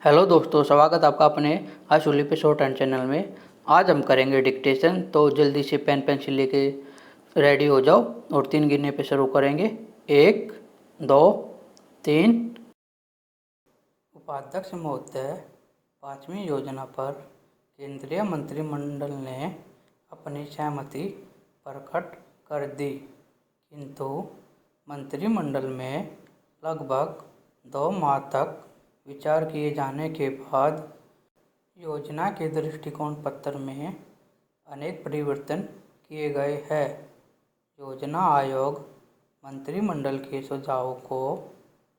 Hello दोस्तों, स्वागत आपका अपने आशुली पे शॉर्ट हैंड चैनल में। आज हम करेंगे डिक्टेशन, तो जल्दी से पेन पेंसिल लेके रेडी हो जाओ और 3 गिनने पे शुरू करेंगे। 1, 2, 3। उपाध्यक्ष महोदय, 5वीं योजना पर केंद्रीय मंत्रिमंडल ने अपनी सहमति प्रकट कर दी, किंतु मंत्रिमंडल में लगभग 2 माह तक विचार किए जाने के बाद योजना के दृष्टिकोण पत्र में अनेक परिवर्तन किए गए हैं। योजना आयोग मंत्रिमंडल के सुझावों को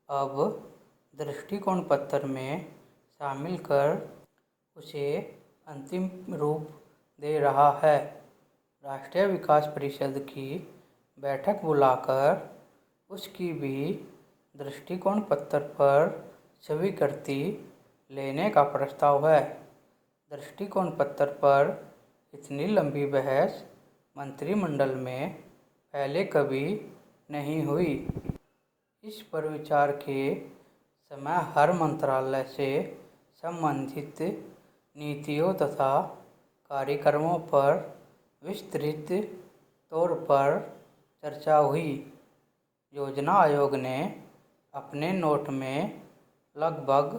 अब दृष्टिकोण पत्र में शामिल कर उसे अंतिम रूप दे रहा है। राष्ट्रीय विकास परिषद की बैठक बुलाकर उसकी भी दृष्टिकोण पत्र पर स्वीकृति लेने का प्रस्ताव है। दृष्टिकोण पत्र पर इतनी लंबी बहस मंत्रिमंडल में पहले कभी नहीं हुई। इस पर विचार के समय हर मंत्रालय से संबंधित नीतियों तथा कार्यक्रमों पर विस्तृत तौर पर चर्चा हुई। योजना आयोग ने अपने नोट में लगभग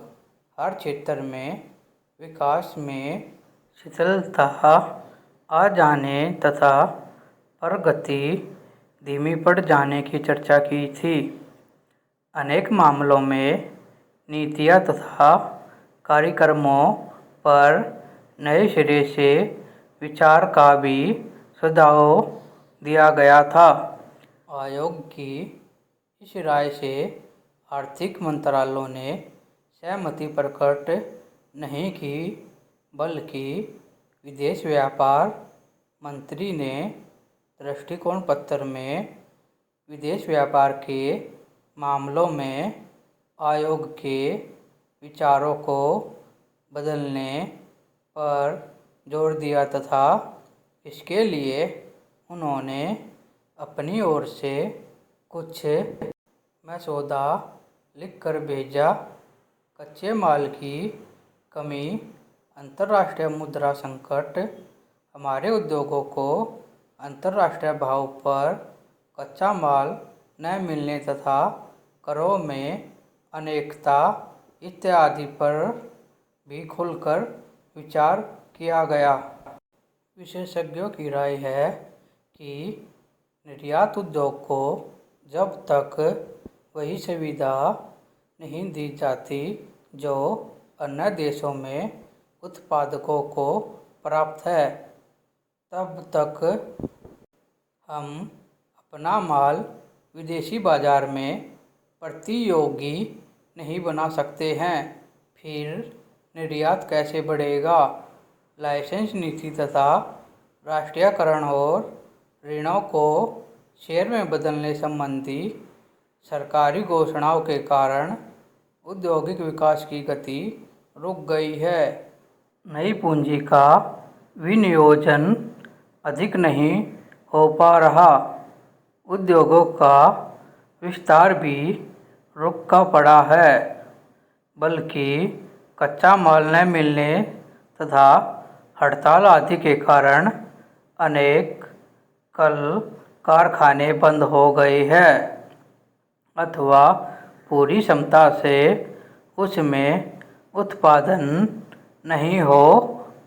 हर क्षेत्र में विकास में शिथिलता आ जाने तथा प्रगति धीमी पड़ जाने की चर्चा की थी। अनेक मामलों में नीतियाँ तथा कार्यक्रमों पर नए सिरे से विचार का भी सुझाव दिया गया था। आयोग की इस राय से आर्थिक मंत्रालयों ने सहमति प्रकट नहीं की, बल्कि विदेश व्यापार मंत्री ने दृष्टिकोण पत्र में विदेश व्यापार के मामलों में आयोग के विचारों को बदलने पर जोर दिया तथा इसके लिए उन्होंने अपनी ओर से कुछ मसौदा लिखकर भेजा। कच्चे माल की कमी, अंतर्राष्ट्रीय मुद्रा संकट, हमारे उद्योगों को अंतर्राष्ट्रीय भाव पर कच्चा माल न मिलने तथा करों में अनेकता इत्यादि पर भी खुलकर विचार किया गया। विशेषज्ञों की राय है कि निर्यात उद्योग को जब तक वही सुविधा नहीं दी जाती जो अन्य देशों में उत्पादकों को प्राप्त है, तब तक हम अपना माल विदेशी बाजार में प्रतियोगी नहीं बना सकते हैं। फिर निर्यात कैसे बढ़ेगा? लाइसेंस नीति तथा राष्ट्रीयकरण और ऋणों को शेयर में बदलने संबंधी सरकारी घोषणाओं के कारण औद्योगिक विकास की गति रुक गई है। नई पूंजी का विनियोजन अधिक नहीं हो पा रहा। उद्योगों का विस्तार भी रुका पड़ा है, बल्कि कच्चा माल न मिलने तथा हड़ताल आदि के कारण अनेक कल कारखाने बंद हो गए हैं अथवा पूरी क्षमता से उसमें उत्पादन नहीं हो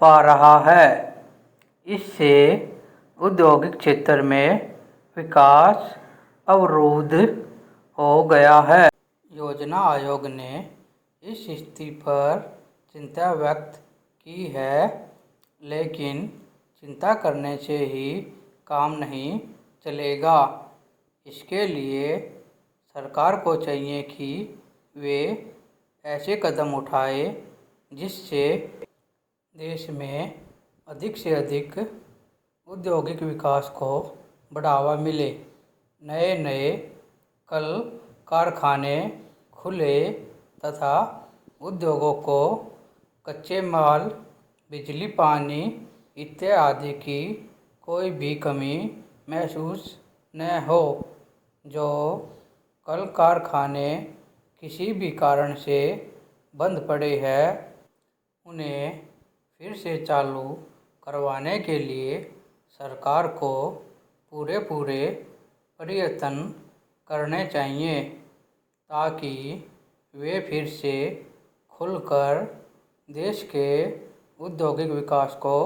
पा रहा है। इससे औद्योगिक क्षेत्र में विकास अवरुद्ध हो गया है। योजना आयोग ने इस स्थिति पर चिंता व्यक्त की है, लेकिन चिंता करने से ही काम नहीं चलेगा। इसके लिए सरकार को चाहिए कि वे ऐसे कदम उठाए जिससे देश में अधिक से अधिक औद्योगिक विकास को बढ़ावा मिले। नए नए कल कारखाने खुले तथा उद्योगों को कच्चे माल, बिजली, पानी इत्यादि की कोई भी कमी महसूस न हो। जो कल कारखाने किसी भी कारण से बंद पड़े हैं उन्हें फिर से चालू करवाने के लिए सरकार को पूरे प्रयत्न करने चाहिए ताकि वे फिर से खुलकर देश के औद्योगिक विकास को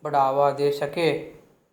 बढ़ावा दे सके।